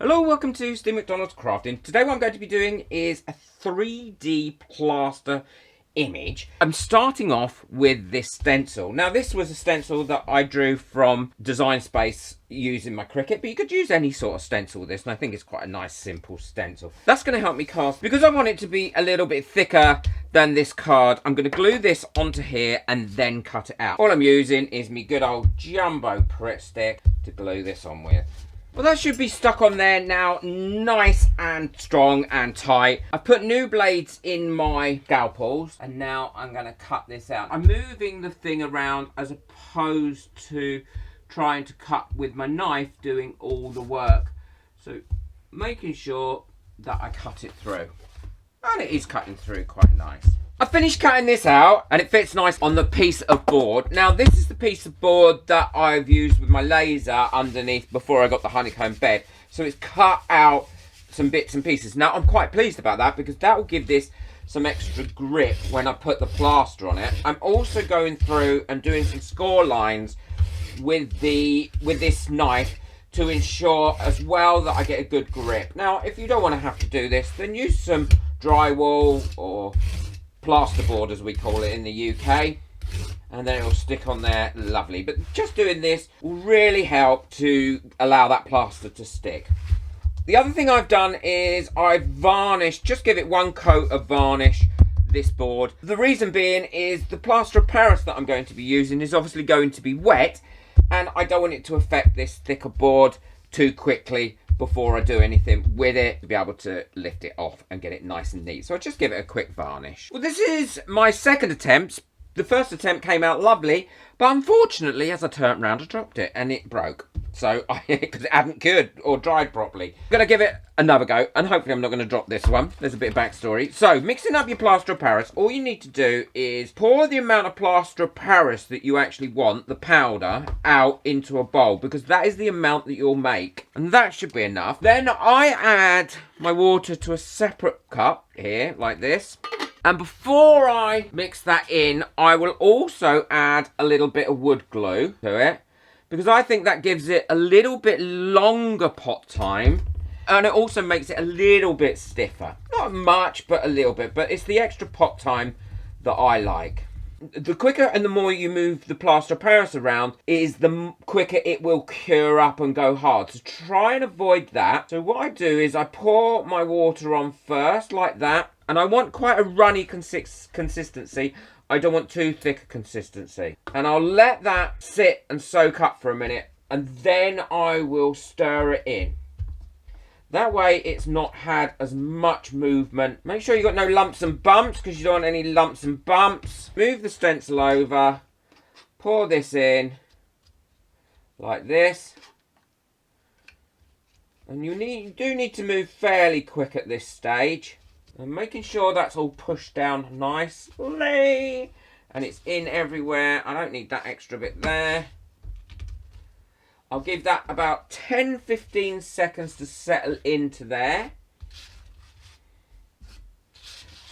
Hello, welcome to Steve McDonald's Crafting. Today what I'm going to be doing is a 3D plaster image. I'm starting off with this stencil. Now this was a stencil that I drew from Design Space using my Cricut, but you could use any sort of stencil with this, and I think it's quite a nice simple stencil. That's going to help me cast, because I want it to be a little bit thicker than this card. I'm going to glue this onto here and then cut it out. All I'm using is my good old jumbo Pritt Stick to glue this on with. Well, that should be stuck on there now, nice and strong and tight. I've put new blades in my scalpels, and now I'm going to cut this out. I'm moving the thing around as opposed to trying to cut with my knife, doing all the work. So making sure that I cut it through. And it is cutting through quite nice. I finished cutting this out and it fits nice on the piece of board. Now this is the piece of board that I've used with my laser underneath before I got the honeycomb bed. So it's cut out some bits and pieces. Now I'm quite pleased about that because that will give this some extra grip when I put the plaster on it. I'm also going through and doing some score lines with this knife to ensure as well that I get a good grip. Now if you don't want to have to do this, then use some drywall or plasterboard as we call it in the UK, and then it will stick on there lovely. But just doing this will really help to allow that plaster to stick. The other thing I've done is I've varnished, just give it one coat of varnish, this board. The reason being is the plaster of Paris that I'm going to be using is obviously going to be wet, and I don't want it to affect this thicker board too quickly before I do anything with it, to be able to lift it off and get it nice and neat. So I just give it a quick varnish. Well, this is my second attempt. The first attempt came out lovely, but unfortunately, as I turned around, I dropped it and it broke. So, because it hadn't cured or dried properly. I'm going to give it another go, and hopefully I'm not going to drop this one. There's a bit of backstory. So, mixing up your plaster of Paris, all you need to do is pour the amount of plaster of Paris that you actually want, the powder, out into a bowl, because that is the amount that you'll make. And that should be enough. Then I add my water to a separate cup here, like this. And before I mix that in, I will also add a little bit of wood glue to it, because I think that gives it a little bit longer pot time, and it also makes it a little bit stiffer. Not much, but a little bit. But it's the extra pot time that I like. The quicker and the more you move the plaster of Paris around is the quicker it will cure up and go hard. So try and avoid that. So what I do is I pour my water on first, like that. And I want quite a runny consistency. I don't want too thick a consistency. And I'll let that sit and soak up for a minute. And then I will stir it in. That way it's not had as much movement. Make sure you've got no lumps and bumps, because you don't want any lumps and bumps. Move the stencil over. Pour this in. Like this. And you do need to move fairly quick at this stage. And making sure that's all pushed down nicely. And it's in everywhere. I don't need that extra bit there. I'll give that about 10-15 seconds to settle into there.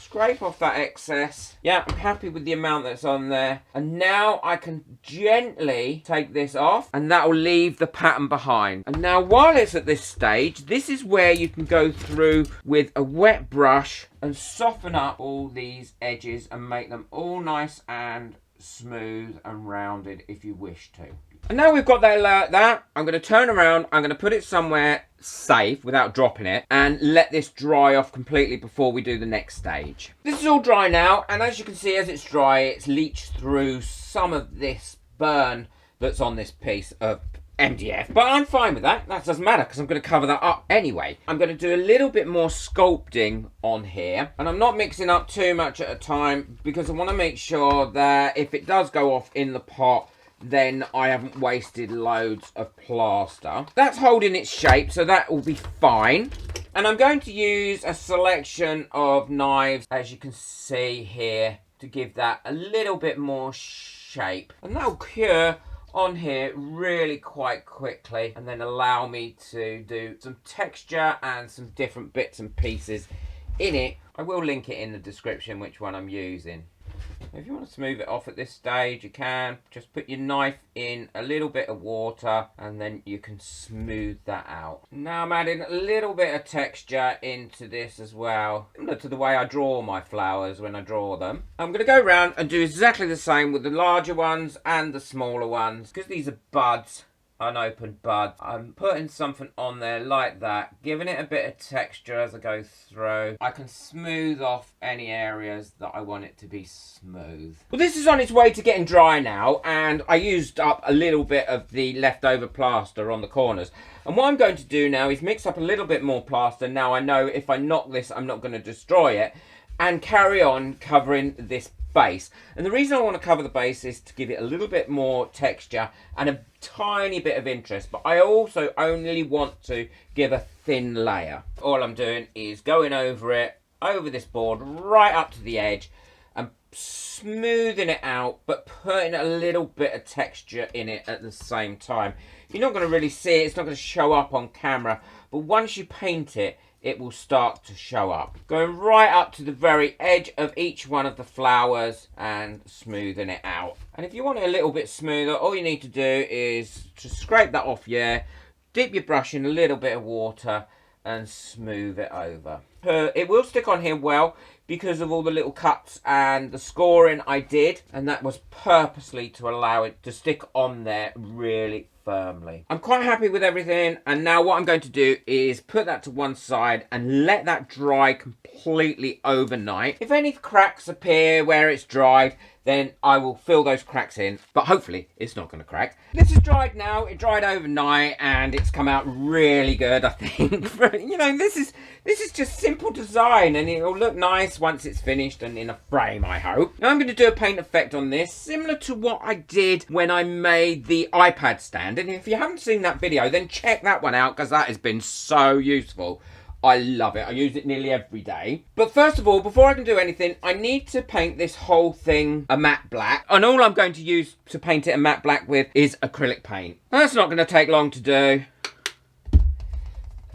Scrape off that excess. Yeah, I'm happy with the amount that's on there. And now I can gently take this off, and that will leave the pattern behind. And now while it's at this stage, this is where you can go through with a wet brush and soften up all these edges and make them all nice and smooth and rounded if you wish to. And now we've got that like that, I'm going to turn around, I'm going to put it somewhere safe without dropping it, and let this dry off completely before we do the next stage. This is all dry now, and as you can see, as it's dry, it's leached through some of this burn that's on this piece of MDF. But I'm fine with that. That doesn't matter, because I'm going to cover that up anyway. I'm going to do a little bit more sculpting on here, and I'm not mixing up too much at a time, because I want to make sure that if it does go off in the pot, then I haven't wasted loads of plaster. That's holding its shape, so that will be fine. And I'm going to use a selection of knives, as you can see here, to give that a little bit more shape. And that'll cure on here really quite quickly, and then allow me to do some texture and some different bits and pieces in it. I will link it in the description which one I'm using. If you want to smooth it off at this stage, you can. Just put your knife in a little bit of water and then you can smooth that out. Now I'm adding a little bit of texture into this as well, similar to the way I draw my flowers when I draw them. I'm going to go around and do exactly the same with the larger ones and the smaller ones. Because these are buds, unopened buds, I'm putting something on there like that, giving it a bit of texture as I go through. I can smooth off any areas that I want it to be smooth. Well, this is on its way to getting dry now, and I used up a little bit of the leftover plaster on the corners. And what I'm going to do now is mix up a little bit more plaster. Now I know if I knock this, I'm not going to destroy it, and carry on covering this base. And the reason I want to cover the base is to give it a little bit more texture and a tiny bit of interest, but I also only want to give a thin layer. All I'm doing is going over it, over this board, right up to the edge, and smoothing it out, but putting a little bit of texture in it at the same time. You're not going to really see it, it's not going to show up on camera, but once you paint it, it will start to show up. Going right up to the very edge of each one of the flowers and smoothing it out. And if you want it a little bit smoother, all you need to do is to scrape that off, dip your brush in a little bit of water and smooth it over. It will stick on here well because of all the little cuts and the scoring I did, and that was purposely to allow it to stick on there really firmly. I'm quite happy with everything, and now what I'm going to do is put that to one side and let that dry completely overnight. If any cracks appear where it's dried, then I will fill those cracks in, but hopefully it's not going to crack. This is dried now. It dried overnight and it's come out really good, I think. You know, this is just simple design, and it'll look nice once it's finished and in a frame, I hope. Now I'm going to do a paint effect on this, similar to what I did when I made the iPad stand. And if you haven't seen that video, then check that one out, because that has been so useful. I love it. I use it nearly every day. But first of all, before I can do anything, I need to paint this whole thing a matte black. And all I'm going to use to paint it a matte black with is acrylic paint. That's not going to take long to do.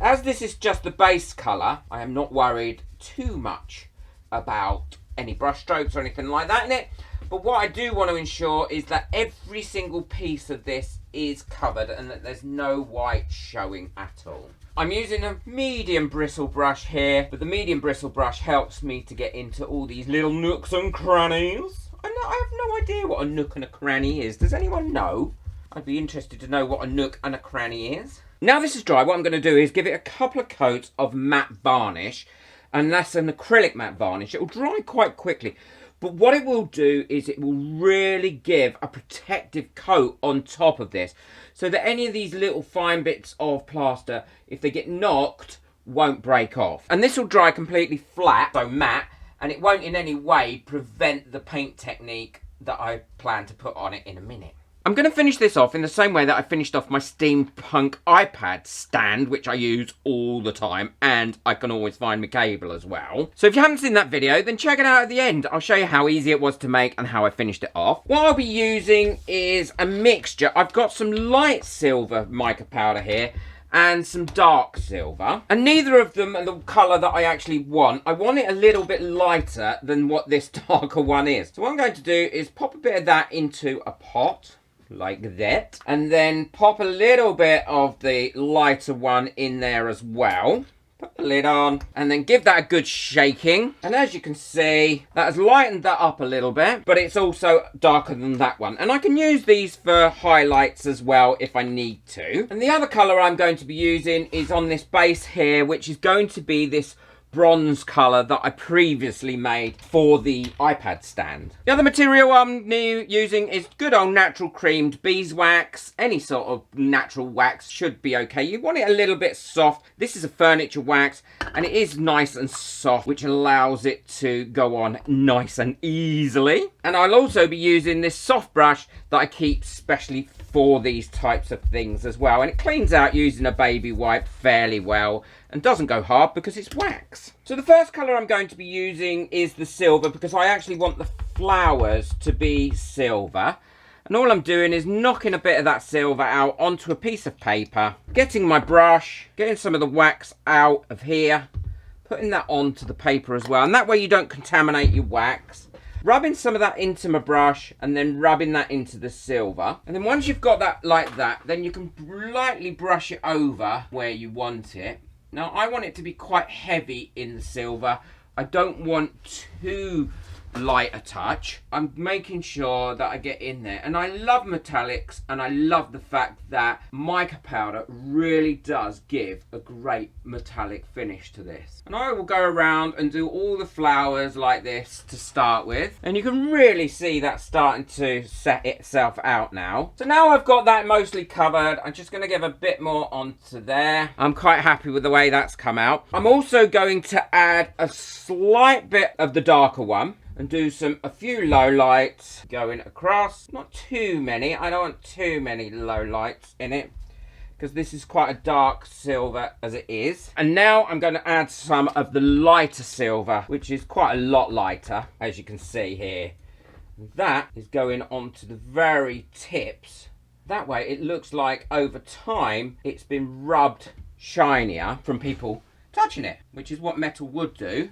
As this is just the base colour, I am not worried too much about any brush strokes or anything like that in it. But what I do want to ensure is that every single piece of this is covered and that there's no white showing at all. I'm using a medium bristle brush here, but the medium bristle brush helps me to get into all these little nooks and crannies. I have no idea what a nook and a cranny is. Does anyone know? I'd be interested to know what a nook and a cranny is. Now this is dry, what I'm going to do is give it a couple of coats of matte varnish, and that's an acrylic matte varnish. It will dry quite quickly. But what it will do is it will really give a protective coat on top of this, so that any of these little fine bits of plaster, if they get knocked, won't break off. And this will dry completely flat, so matte, and it won't in any way prevent the paint technique that I plan to put on it in a minute. I'm going to finish this off in the same way that I finished off my steampunk iPad stand, which I use all the time, and I can always find my cable as well. So if you haven't seen that video, then check it out at the end. I'll show you how easy it was to make and how I finished it off. What I'll be using is a mixture. I've got some light silver mica powder here and some dark silver, and neither of them are the colour that I actually want. I want it a little bit lighter than what this darker one is. So what I'm going to do is pop a bit of that into a pot like that, and then pop a little bit of the lighter one in there as well. Put the lid on and then give that a good shaking, and as you can see, that has lightened that up a little bit, but it's also darker than that one, and I can use these for highlights as well if I need to. And the other colour I'm going to be using is on this base here, which is going to be this bronze colour that I previously made for the iPad stand. The other material I'm using is good old natural creamed beeswax. Any sort of natural wax should be okay. You want it a little bit soft. This is a furniture wax and it is nice and soft, which allows it to go on nice and easily. And I'll also be using this soft brush that I keep specially for these types of things as well, and it cleans out using a baby wipe fairly well and doesn't go hard because it's wax. So the first colour I'm going to be using is the silver, because I actually want the flowers to be silver, and all I'm doing is knocking a bit of that silver out onto a piece of paper, getting my brush, getting some of the wax out of here, putting that onto the paper as well, and that way you don't contaminate your wax. rubbing some of that into my brush and then rubbing that into the silver. And then once you've got that like that, then you can lightly brush it over where you want it. Now I want it to be quite heavy in the silver. I don't want too light a touch. I'm making sure that I get in there, and I love metallics, and I love the fact that mica powder really does give a great metallic finish to this. And I will go around and do all the flowers like this to start with, and you can really see that starting to set itself out now. So now I've got that mostly covered, I'm just going to give a bit more onto there. I'm quite happy with the way that's come out. I'm also going to add a slight bit of the darker one and do a few low lights going across. Not too many. I don't want too many low lights in it because this is quite a dark silver as it is. And now I'm going to add some of the lighter silver, which is quite a lot lighter, as you can see here. That is going onto the very tips. That way it looks like over time it's been rubbed shinier from people touching it, which is what metal would do.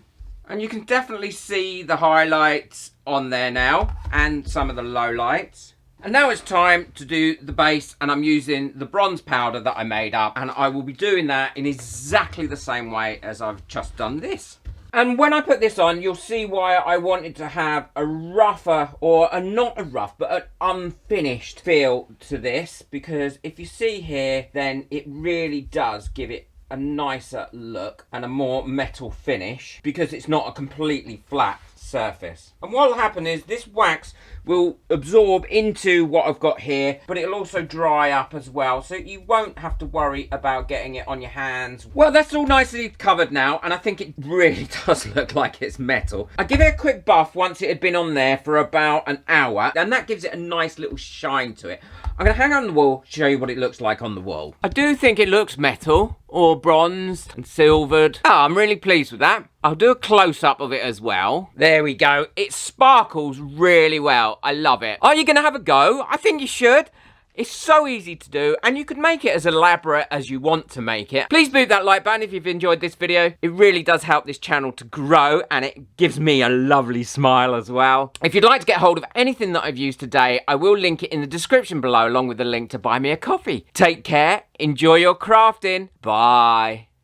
And you can definitely see the highlights on there now and some of the low lights. And now it's time to do the base, and I'm using the bronze powder that I made up, and I will be doing that in exactly the same way as I've just done this. And when I put this on, you'll see why I wanted to have a rougher, or a not a rough, but an unfinished feel to this, because if you see here, then it really does give it a nicer look and a more metal finish because it's not a completely flat surface. And what will happen is this wax will absorb into what I've got here, but it'll also dry up as well, so you won't have to worry about getting it on your hands. Well, that's all nicely covered now, and I think it really does look like it's metal. I give it a quick buff once it had been on there for about an hour, and that gives it a nice little shine to it. I'm going to hang on the wall, show you what it looks like on the wall. I do think it looks metal, or bronzed and silvered. Oh, I'm really pleased with that. I'll do a close-up of it as well. There we go. It sparkles really well. I love it. Are you going to have a go? I think you should. It's so easy to do, and you can make it as elaborate as you want to make it. Please boot that like button if you've enjoyed this video. It really does help this channel to grow, and it gives me a lovely smile as well. If you'd like to get hold of anything that I've used today, I will link it in the description below, along with the link to buy me a coffee. Take care, enjoy your crafting. Bye.